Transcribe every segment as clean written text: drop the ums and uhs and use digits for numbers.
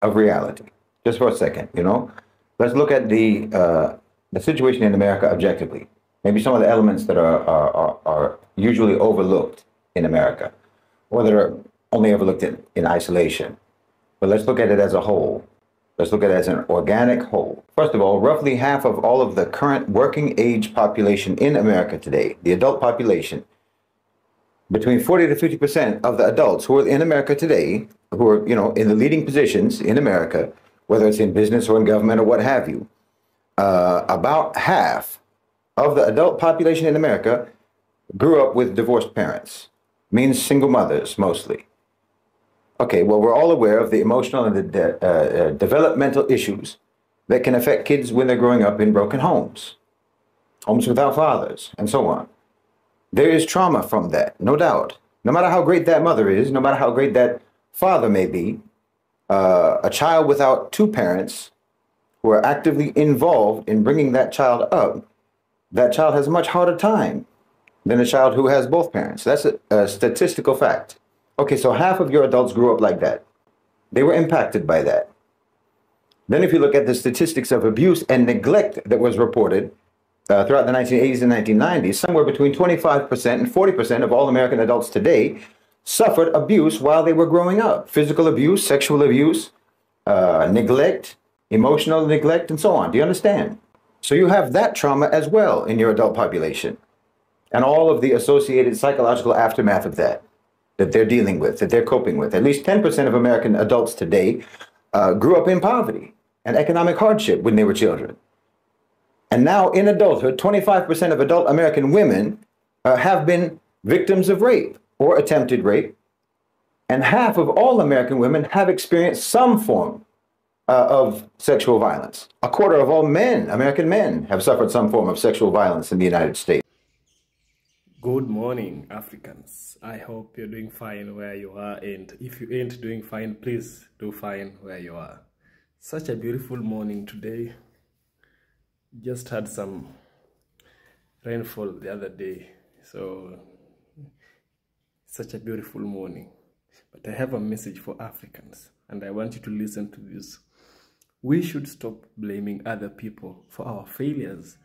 of reality, just for a second, you know. Let's look at the situation in America objectively. Maybe some of the elements that are usually overlooked in America, or that are only overlooked in isolation. But let's look at it as a whole. Let's look at it as an organic whole. First of all, roughly half of all of the current working age population in America today, the adult population, between 40 to 50% of the adults who are in America today, who are, you know, in the leading positions in America, whether it's in business or in government or what have you, about half of the adult population in America grew up with divorced parents, means single mothers mostly. Okay, well, we're all aware of the emotional and the developmental issues that can affect kids when they're growing up in broken homes, homes without fathers, and so on. There is trauma from that, no doubt. No matter how great that mother is, no matter how great that father may be, a child without two parents who are actively involved in bringing that child up, that child has a much harder time than a child who has both parents. That's a statistical fact. Okay, so half of your adults grew up like that. They were impacted by that. Then if you look at the statistics of abuse and neglect that was reported throughout the 1980s and 1990s, somewhere between 25% and 40% of all American adults today suffered abuse while they were growing up. Physical abuse, sexual abuse, neglect, emotional neglect, and so on. Do you understand? So you have that trauma as well in your adult population, and all of the associated psychological aftermath of that they're dealing with, that they're coping with. At least 10% of American adults today grew up in poverty and economic hardship when they were children. And now in adulthood, 25% of adult American women have been victims of rape or attempted rape. And half of all American women have experienced some form of sexual violence. A quarter of all men, American men, have suffered some form of sexual violence in the United States. Good morning, Africans. I hope you're doing fine where you are, and if you ain't doing fine, please do fine where you are. Such a beautiful morning today. Just had some rainfall the other day, so such a beautiful morning. But I have a message for Africans, and I want you to listen to this. We should stop blaming other people for our failures.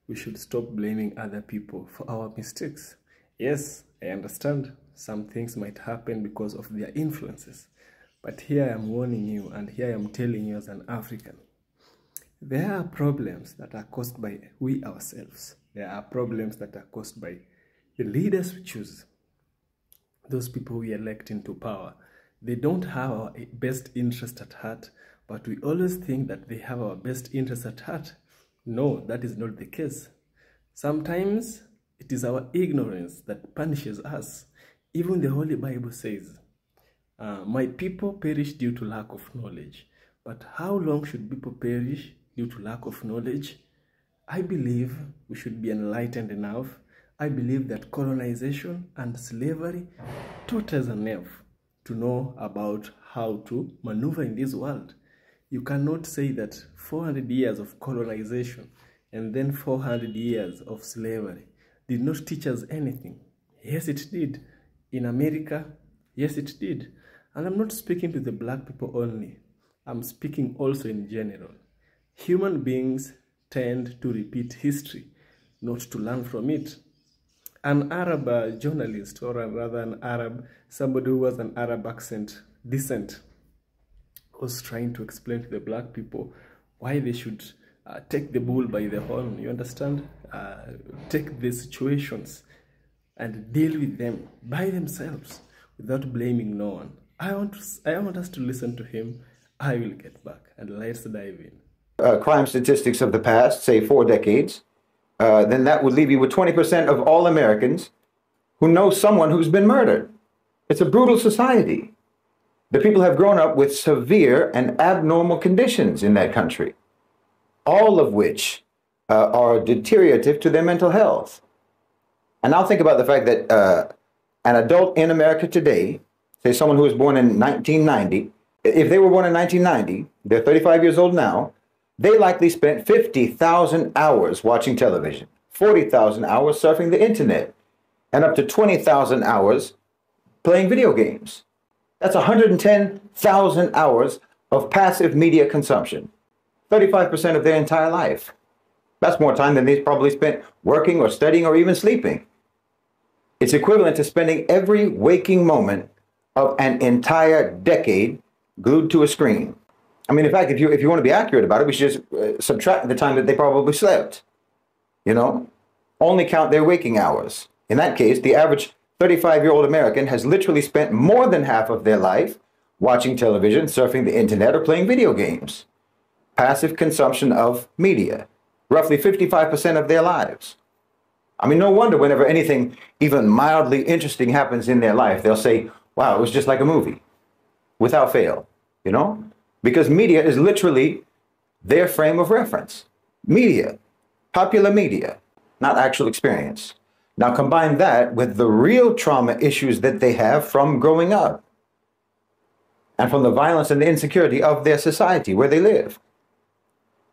We should stop blaming other people for our mistakes. Yes, I understand some things might happen because of their influences. But here I am warning you, and here I am telling you as an African. There are problems that are caused by we ourselves. There are problems that are caused by the leaders we choose. Those people we elect into power. They don't have our best interest at heart, but we always think that they have our best interest at heart. No, that is not the case. Sometimes it is our ignorance that punishes us. Even the Holy Bible says, my people perish due to lack of knowledge. But how long should people perish due to lack of knowledge? I believe we should be enlightened enough. I believe that colonization and slavery taught us enough to know about how to maneuver in this world. You cannot say that 400 years of colonization and then 400 years of slavery did not teach us anything. Yes, it did. In America, yes, it did. And I'm not speaking to the black people only. I'm speaking also in general. Human beings tend to repeat history, not to learn from it. An Arab journalist, or rather an Arab, somebody who was an Arab descent, was trying to explain to the black people why they should take the bull by the horn, you understand? Take the situations and deal with them by themselves without blaming no one. I want us to listen to him. I will get back and let's dive in. Crime statistics of the past, say 4 decades, then that would leave you with 20% of all Americans who know someone who's been murdered. It's a brutal society. The people have grown up with severe and abnormal conditions in that country, all of which are deteriorative to their mental health. And now think about the fact that an adult in America today, say someone who was born in 1990, if they were born in 1990, they're 35 years old now, they likely spent 50,000 hours watching television, 40,000 hours surfing the internet, and up to 20,000 hours playing video games. That's 110,000 hours of passive media consumption. 35% of their entire life. That's more time than they probably spent working or studying or even sleeping. It's equivalent to spending every waking moment of an entire decade glued to a screen. I mean, in fact, if you want to be accurate about it, we should just subtract the time that they probably slept. You know, only count their waking hours. In that case, the average 35-year-old American has literally spent more than half of their life watching television, surfing the internet, or playing video games. Passive consumption of media, roughly 55% of their lives. I mean, no wonder whenever anything even mildly interesting happens in their life, they'll say, wow, it was just like a movie, without fail, you know? Because media is literally their frame of reference. Media, popular media, not actual experience. Now combine that with the real trauma issues that they have from growing up and from the violence and the insecurity of their society where they live.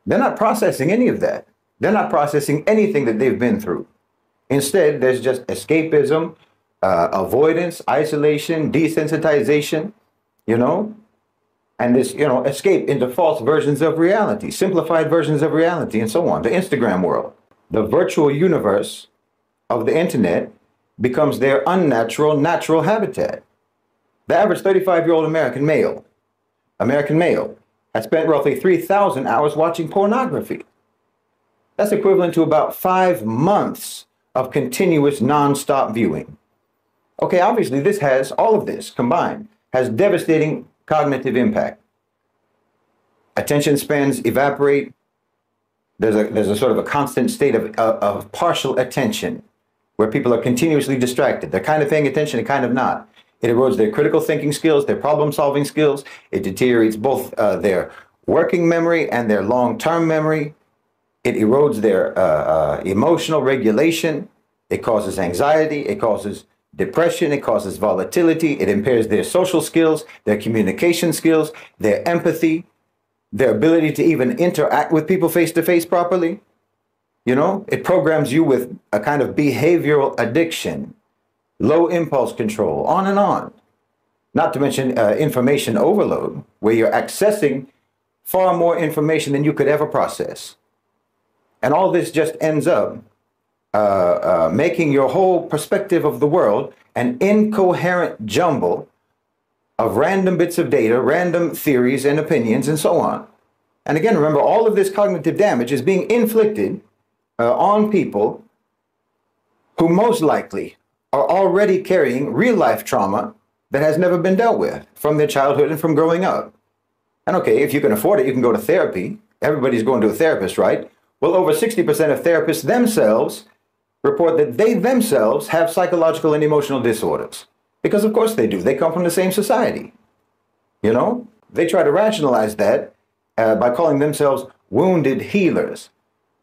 They're not processing any of that. They're not processing anything that they've been through. Instead, there's just escapism, avoidance, isolation, desensitization, you know, and this, you know, escape into false versions of reality, simplified versions of reality, and so on. The Instagram world, the virtual universe of the internet becomes their unnatural, natural habitat. The average 35-year-old American male has spent roughly 3,000 hours watching pornography. That's equivalent to about 5 months of continuous non-stop viewing. Okay, obviously all of this combined has devastating cognitive impact. Attention spans evaporate. There's a sort of a constant state of partial attention where people are continuously distracted. They're kind of paying attention and kind of not. It erodes their critical thinking skills, their problem-solving skills. It deteriorates both their working memory and their long-term memory. It erodes their emotional regulation. It causes anxiety. It causes depression. It causes volatility. It impairs their social skills, their communication skills, their empathy, their ability to even interact with people face-to-face properly. You know, it programs you with a kind of behavioral addiction, low impulse control, on and on. Not to mention information overload, where you're accessing far more information than you could ever process. And all this just ends up making your whole perspective of the world an incoherent jumble of random bits of data, random theories and opinions, and so on. And again, remember, all of this cognitive damage is being inflicted on people who most likely are already carrying real-life trauma that has never been dealt with from their childhood and from growing up. And okay, if you can afford it, you can go to therapy. Everybody's going to a therapist, right? Well, over 60% of therapists themselves report that they themselves have psychological and emotional disorders. Because of course they do. They come from the same society. You know, they try to rationalize that by calling themselves wounded healers.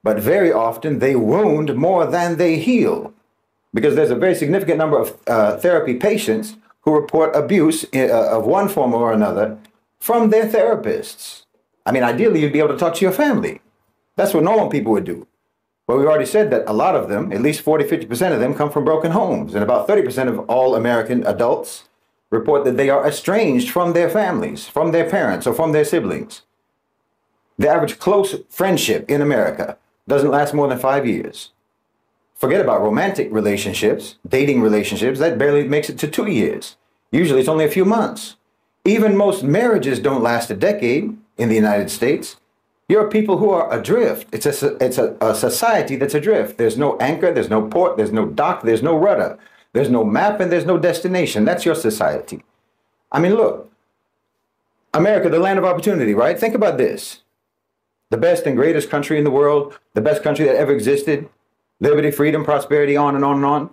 But very often they wound more than they heal. Because there's a very significant number of therapy patients who report abuse of one form or another from their therapists. I mean, ideally, you'd be able to talk to your family. That's what normal people would do. But we've already said that a lot of them, at least 40, 50% of them, come from broken homes. And about 30% of all American adults report that they are estranged from their families, from their parents, or from their siblings. The average close friendship in America doesn't last more than 5 years. Forget about romantic relationships, dating relationships, that barely makes it to 2 years. Usually it's only a few months. Even most marriages don't last a decade in the United States. You're people who are adrift. It's a society that's adrift. There's no anchor, there's no port, there's no dock, there's no rudder. There's no map and there's no destination. That's your society. I mean, look, America, the land of opportunity, right? Think about this. The best and greatest country in the world, the best country that ever existed, liberty, freedom, prosperity, on and on and on.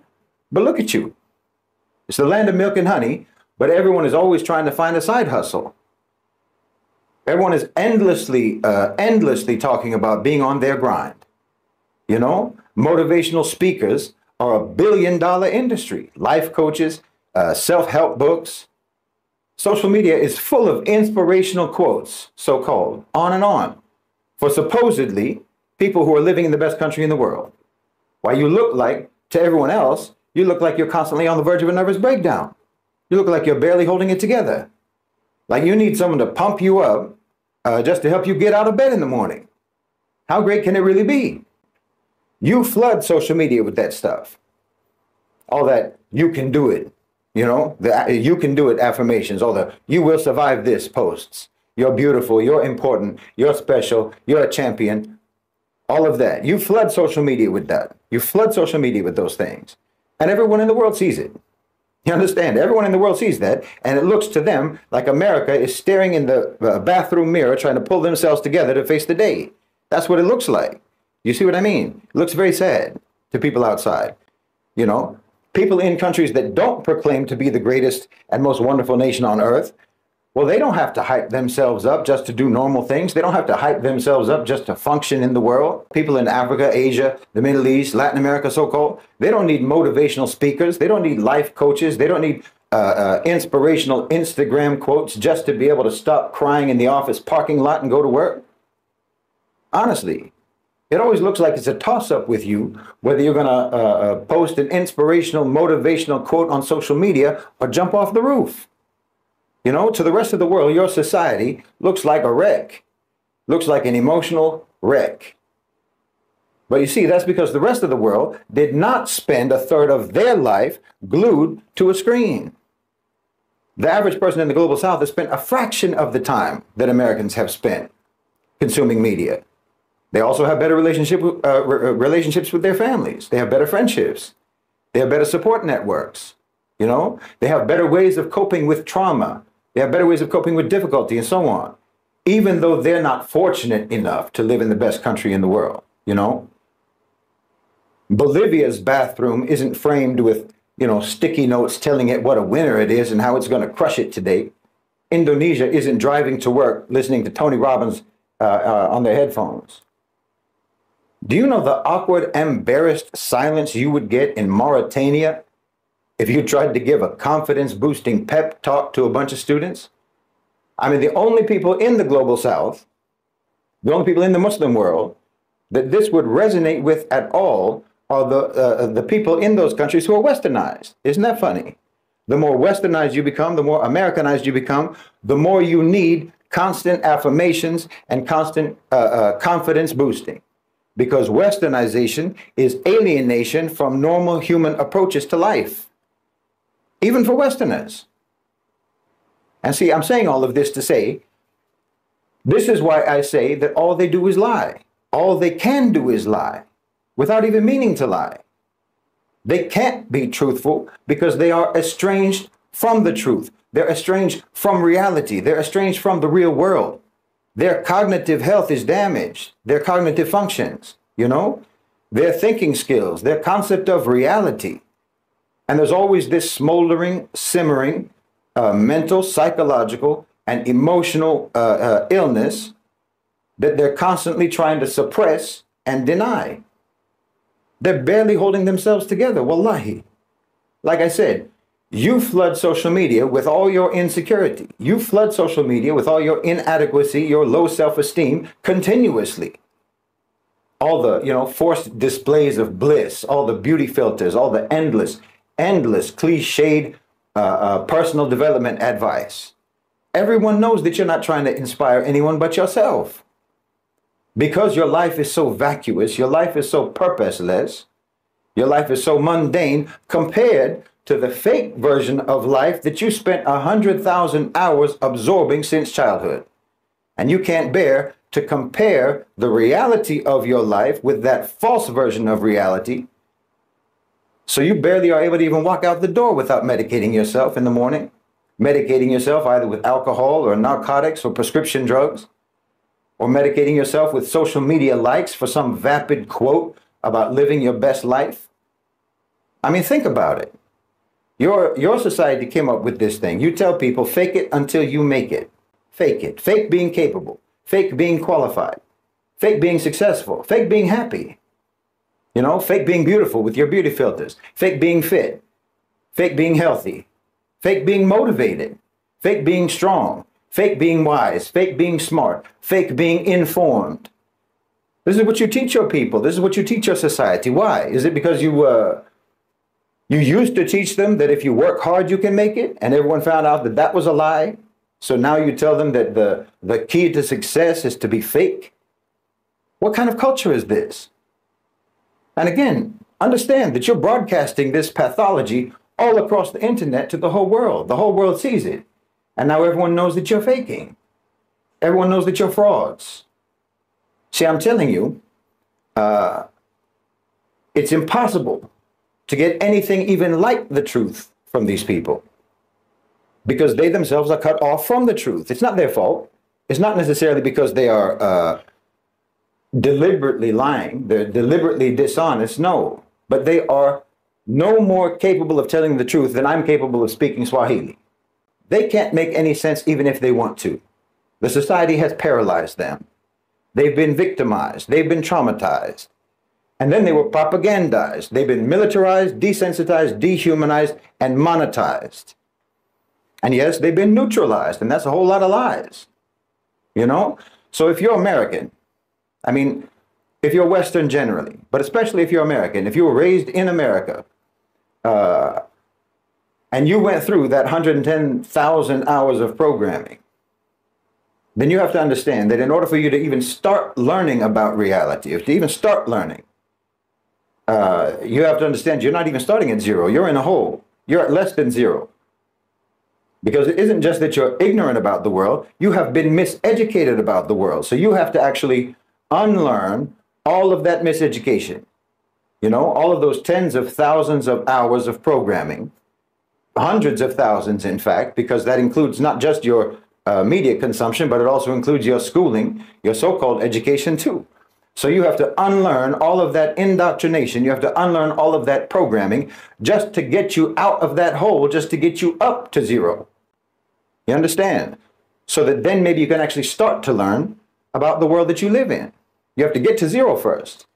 But look at you. It's the land of milk and honey, but everyone is always trying to find a side hustle. Everyone is endlessly talking about being on their grind. You know, motivational speakers are a billion-dollar industry. Life coaches, self-help books. Social media is full of inspirational quotes, so-called, on and on, for supposedly people who are living in the best country in the world. While you look like, to everyone else, you look like you're constantly on the verge of a nervous breakdown. You look like you're barely holding it together. Like you need someone to pump you up just to help you get out of bed in the morning. How great can it really be? You flood social media with that stuff. All that you can do it, you know, the you can do it affirmations, all the you will survive this posts. You're beautiful, you're important, you're special, you're a champion. All of that. You flood social media with that. You flood social media with those things. And everyone in the world sees it. You understand? Everyone in the world sees that. And it looks to them like America is staring in the bathroom mirror trying to pull themselves together to face the day. That's what it looks like. You see what I mean? It looks very sad to people outside. You know, people in countries that don't proclaim to be the greatest and most wonderful nation on earth, well, they don't have to hype themselves up just to do normal things. They don't have to hype themselves up just to function in the world. People in Africa, Asia, the Middle East, Latin America, so-called, they don't need motivational speakers. They don't need life coaches. They don't need inspirational Instagram quotes just to be able to stop crying in the office parking lot and go to work. Honestly, it always looks like it's a toss-up with you, whether you're going to post an inspirational, motivational quote on social media or jump off the roof. You know, to the rest of the world, your society looks like a wreck, looks like an emotional wreck. But you see, that's because the rest of the world did not spend a third of their life glued to a screen. The average person in the global south has spent a fraction of the time that Americans have spent consuming media. They also have better relationships with their families. They have better friendships. They have better support networks. You know, they have better ways of coping with trauma. They have better ways of coping with difficulty and so on, even though they're not fortunate enough to live in the best country in the world. You know, Bolivia's bathroom isn't framed with, you know, sticky notes telling it what a winner it is and how it's going to crush it today. Indonesia isn't driving to work listening to Tony Robbins on their headphones. Do you know the awkward, embarrassed silence you would get in Mauritania if you tried to give a confidence-boosting pep talk to a bunch of students? I mean, the only people in the global south, the only people in the Muslim world that this would resonate with at all are the people in those countries who are westernized. Isn't that funny? The more westernized you become, the more Americanized you become, the more you need constant affirmations and constant confidence boosting. Because westernization is alienation from normal human approaches to life, even for Westerners. And see, I'm saying all of this to say, this is why I say that all they do is lie. All they can do is lie, without even meaning to lie. They can't be truthful because they are estranged from the truth. They're estranged from reality. They're estranged from the real world. Their cognitive health is damaged. Their cognitive functions, you know, their thinking skills, their concept of reality. And there's always this smoldering, simmering, mental, psychological, and emotional illness that they're constantly trying to suppress and deny. They're barely holding themselves together, wallahi. Like I said, you flood social media with all your insecurity. You flood social media with all your inadequacy, your low self-esteem continuously. All the, you know, forced displays of bliss, all the beauty filters, all the endless cliched personal development advice. Everyone knows that you're not trying to inspire anyone but yourself. Because your life is so vacuous, your life is so purposeless, your life is so mundane compared to the fake version of life that you spent 100,000 hours absorbing since childhood. And you can't bear to compare the reality of your life with that false version of reality. So you barely are able to even walk out the door without medicating yourself in the morning, medicating yourself either with alcohol or narcotics or prescription drugs, or medicating yourself with social media likes for some vapid quote about living your best life. I mean, think about it. Your society came up with this thing. You tell people, fake it until you make it. Fake it. Fake being capable. Fake being qualified. Fake being successful. Fake being happy. You know, fake being beautiful with your beauty filters. Fake being fit. Fake being healthy. Fake being motivated. Fake being strong. Fake being wise. Fake being smart. Fake being informed. This is what you teach your people. This is what you teach your society. Why? Is it because you used to teach them that if you work hard, you can make it, and everyone found out that that was a lie? So now you tell them that the key to success is to be fake? What kind of culture is this? And again, understand that you're broadcasting this pathology all across the internet to the whole world. The whole world sees it. And now everyone knows that you're faking. Everyone knows that you're frauds. See, I'm telling you, it's impossible to get anything even like the truth from these people, because they themselves are cut off from the truth. It's not their fault. It's not necessarily because they are deliberately lying. They're deliberately dishonest. No, but they are no more capable of telling the truth than I'm capable of speaking Swahili. They can't make any sense even if they want to. The society has paralyzed them. They've been victimized. They've been traumatized. And then they were propagandized. They've been militarized, desensitized, dehumanized, and monetized. And yes, they've been neutralized, and that's a whole lot of lies. You know? So if you're American, I mean, if you're Western generally, but especially if you're American, if you were raised in America, and you went through that 110,000 hours of programming, then you have to understand that in order for you to even start learning about reality, if to even start learning, you have to understand you're not even starting at zero. You're in a hole. You're at less than zero. Because it isn't just that you're ignorant about the world, you have been miseducated about the world. So you have to actually unlearn all of that miseducation. You know, all of those tens of thousands of hours of programming, hundreds of thousands, in fact, because that includes not just your media consumption, but it also includes your schooling, your so-called education too. So you have to unlearn all of that indoctrination. You have to unlearn all of that programming just to get you out of that hole, just to get you up to zero. You understand? So that then maybe you can actually start to learn about the world that you live in. You have to get to zero first.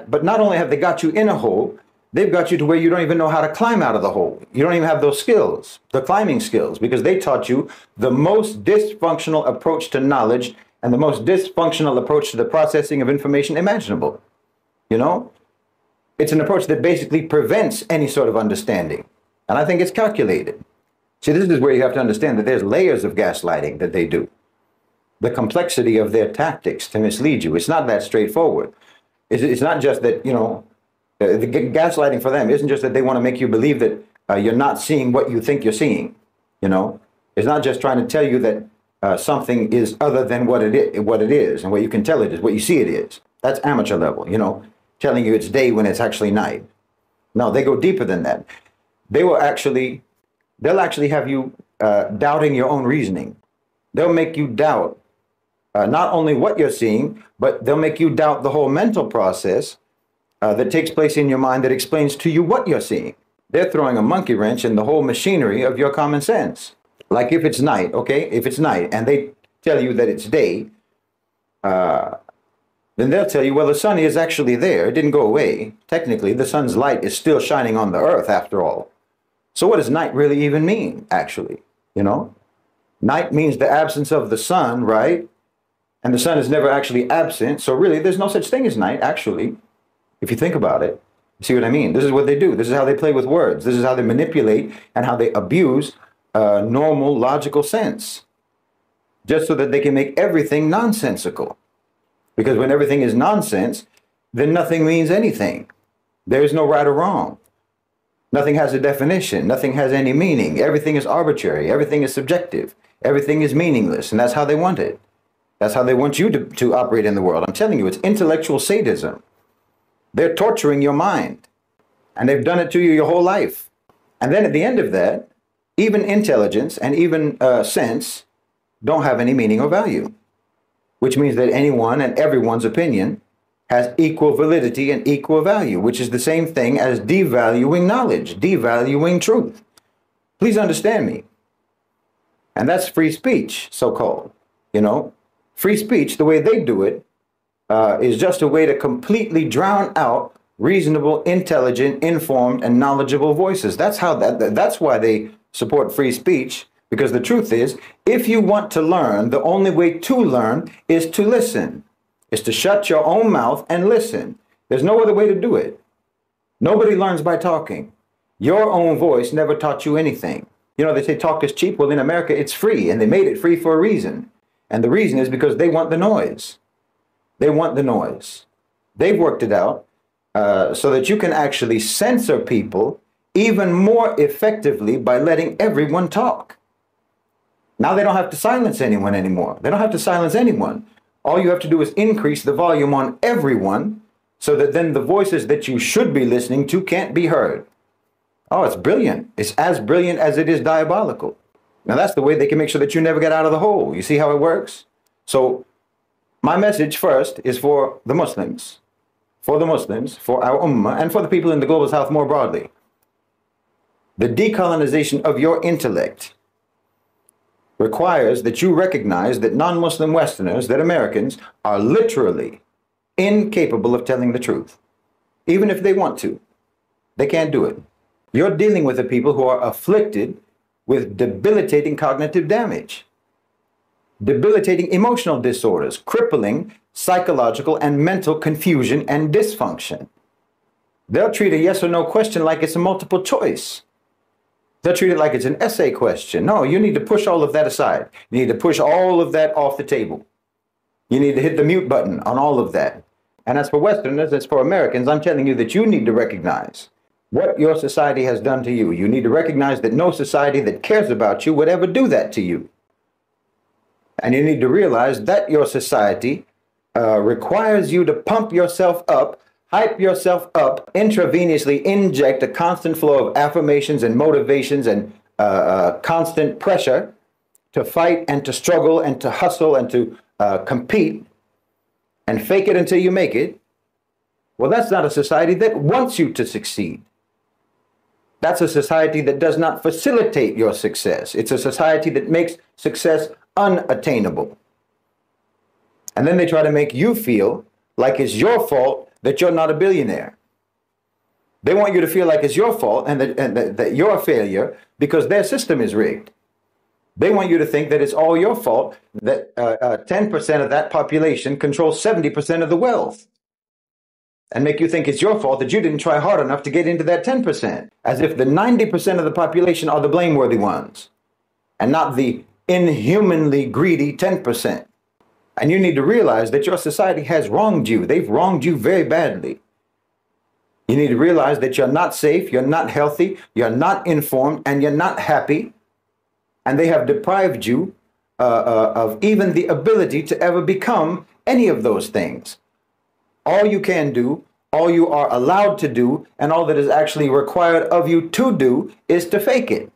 But not only have they got you in a hole, they've got you to where you don't even know how to climb out of the hole. You don't even have those skills, the climbing skills, because they taught you the most dysfunctional approach to knowledge and the most dysfunctional approach to the processing of information imaginable. You know, it's an approach that basically prevents any sort of understanding. And I think it's calculated. See, this is where you have to understand that there's layers of gaslighting that they do. The complexity of their tactics to mislead you. It's not that straightforward. It's not just that, you know, the gaslighting for them isn't just that they want to make you believe that you're not seeing what you think you're seeing. You know, it's not just trying to tell you that something is other than what it is, and what you can tell it is, what you see it is. That's amateur level, you know, telling you it's day when it's actually night. No, they go deeper than that. They'll actually have you doubting your own reasoning. They'll make you doubt not only what you're seeing, but they'll make you doubt the whole mental process that takes place in your mind that explains to you what you're seeing. They're throwing a monkey wrench in the whole machinery of your common sense. Like if it's night, okay, if it's night and they tell you that it's day, then they'll tell you, well, the sun is actually there. It didn't go away. Technically, the sun's light is still shining on the earth after all. So what does night really even mean, actually? You know, night means the absence of the sun, right? And the sun is never actually absent. So really, there's no such thing as night, actually, if you think about it. See what I mean? This is what they do. This is how they play with words. This is how they manipulate and how they abuse normal logical sense, just so that they can make everything nonsensical. Because when everything is nonsense, then nothing means anything. There is no right or wrong. Nothing has a definition. Nothing has any meaning. Everything is arbitrary. Everything is subjective. Everything is meaningless. And that's how they want it. That's how they want you to operate in the world. I'm telling you, it's intellectual sadism. They're torturing your mind. And they've done it to you your whole life. And then at the end of that, even intelligence and even sense don't have any meaning or value, which means that anyone and everyone's opinion has equal validity and equal value, which is the same thing as devaluing knowledge, devaluing truth. Please understand me. And that's free speech, so-called. You know, free speech, the way they do it, is just a way to completely drown out reasonable, intelligent, informed, and knowledgeable voices. That's why they support free speech, because the truth is, if you want to learn, the only way to learn is to listen, is to shut your own mouth and listen. There's no other way to do it. Nobody learns by talking. Your own voice never taught you anything. You know, they say talk is cheap. Well, in America, it's free, and they made it free for a reason. And the reason is because they want the noise. They want the noise. They've worked it out so that you can actually censor people even more effectively by letting everyone talk. Now they don't have to silence anyone anymore. They don't have to silence anyone. All you have to do is increase the volume on everyone so that then the voices that you should be listening to can't be heard. Oh, it's brilliant. It's as brilliant as it is diabolical. Now that's the way they can make sure that you never get out of the hole. You see how it works? So my message first is for the Muslims, for our ummah, and for the people in the global south more broadly. The decolonization of your intellect requires that you recognize that non-Muslim Westerners, that Americans, are literally incapable of telling the truth. Even if they want to, they can't do it. You're dealing with the people who are afflicted with debilitating cognitive damage, debilitating emotional disorders, crippling psychological and mental confusion and dysfunction. They'll treat a yes or no question like it's a multiple choice. They'll treat it like it's an essay question. No, you need to push all of that aside. You need to push all of that off the table. You need to hit the mute button on all of that. And as for Westerners, as for Americans, I'm telling you that you need to recognize what your society has done to you. You need to recognize that no society that cares about you would ever do that to you. And you need to realize that your society requires you to pump yourself up, hype yourself up, intravenously inject a constant flow of affirmations and motivations and constant pressure to fight and to struggle and to hustle and to compete and fake it until you make it. Well, that's not a society that wants you to succeed. That's a society that does not facilitate your success. It's a society that makes success unattainable. And then they try to make you feel like it's your fault that you're not a billionaire. They want you to feel like it's your fault and that you're a failure because their system is rigged. They want you to think that it's all your fault that 10% of that population controls 70% of the wealth. And make you think it's your fault that you didn't try hard enough to get into that 10%, as if the 90% of the population are the blameworthy ones and not the inhumanly greedy 10%. And you need to realize that your society has wronged you. They've wronged you very badly. You need to realize that you're not safe, you're not healthy, you're not informed, and you're not happy. And they have deprived you of even the ability to ever become any of those things. All you can do, all you are allowed to do, and all that is actually required of you to do is to fake it.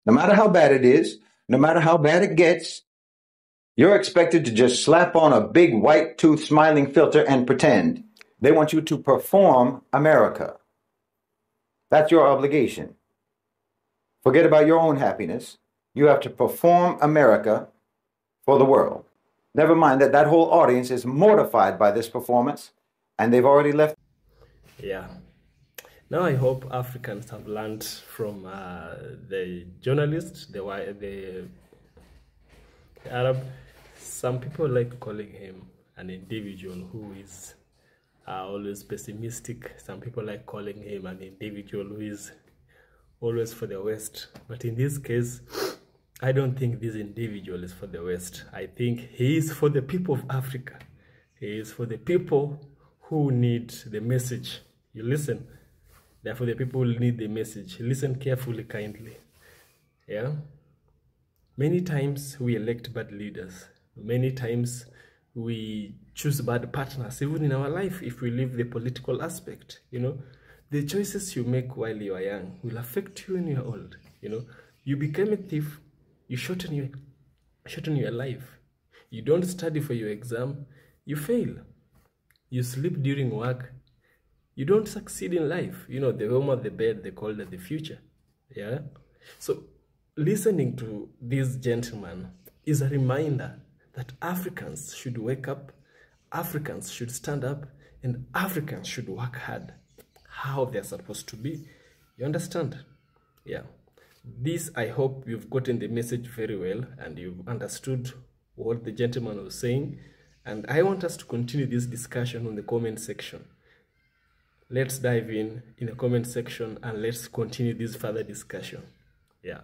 No matter how bad it is, no matter how bad it gets, you're expected to just slap on a big white tooth smiling filter and pretend. They want you to perform America. That's your obligation. Forget about your own happiness. You have to perform America for the world. Never mind that whole audience is mortified by this performance and they've already left. Yeah. Now I hope Africans have learned from the journalist, the Arab. Some people like calling him an individual who is always pessimistic. Some people like calling him an individual who is always for the West. But in this case, I don't think this individual is for the West. I think he is for the people of Africa. He is for the people who need the message. You listen. Therefore, the people who need the message. Listen carefully, kindly. Yeah? Many times we elect bad leaders. Many times we choose bad partners, even in our life, if we leave the political aspect. You know, the choices you make while you are young will affect you when you are old. You know, you become a thief, you shorten your life. You don't study for your exam, you fail. You sleep during work, you don't succeed in life. You know, the home of the bed, they call that the future. Yeah. So listening to this gentleman is a reminder that Africans should wake up, Africans should stand up, and Africans should work hard how they're supposed to be. You understand? Yeah. This, I hope you've gotten the message very well and you've understood what the gentleman was saying. And I want us to continue this discussion on the comment section. Let's dive in the comment section and let's continue this further discussion. Yeah.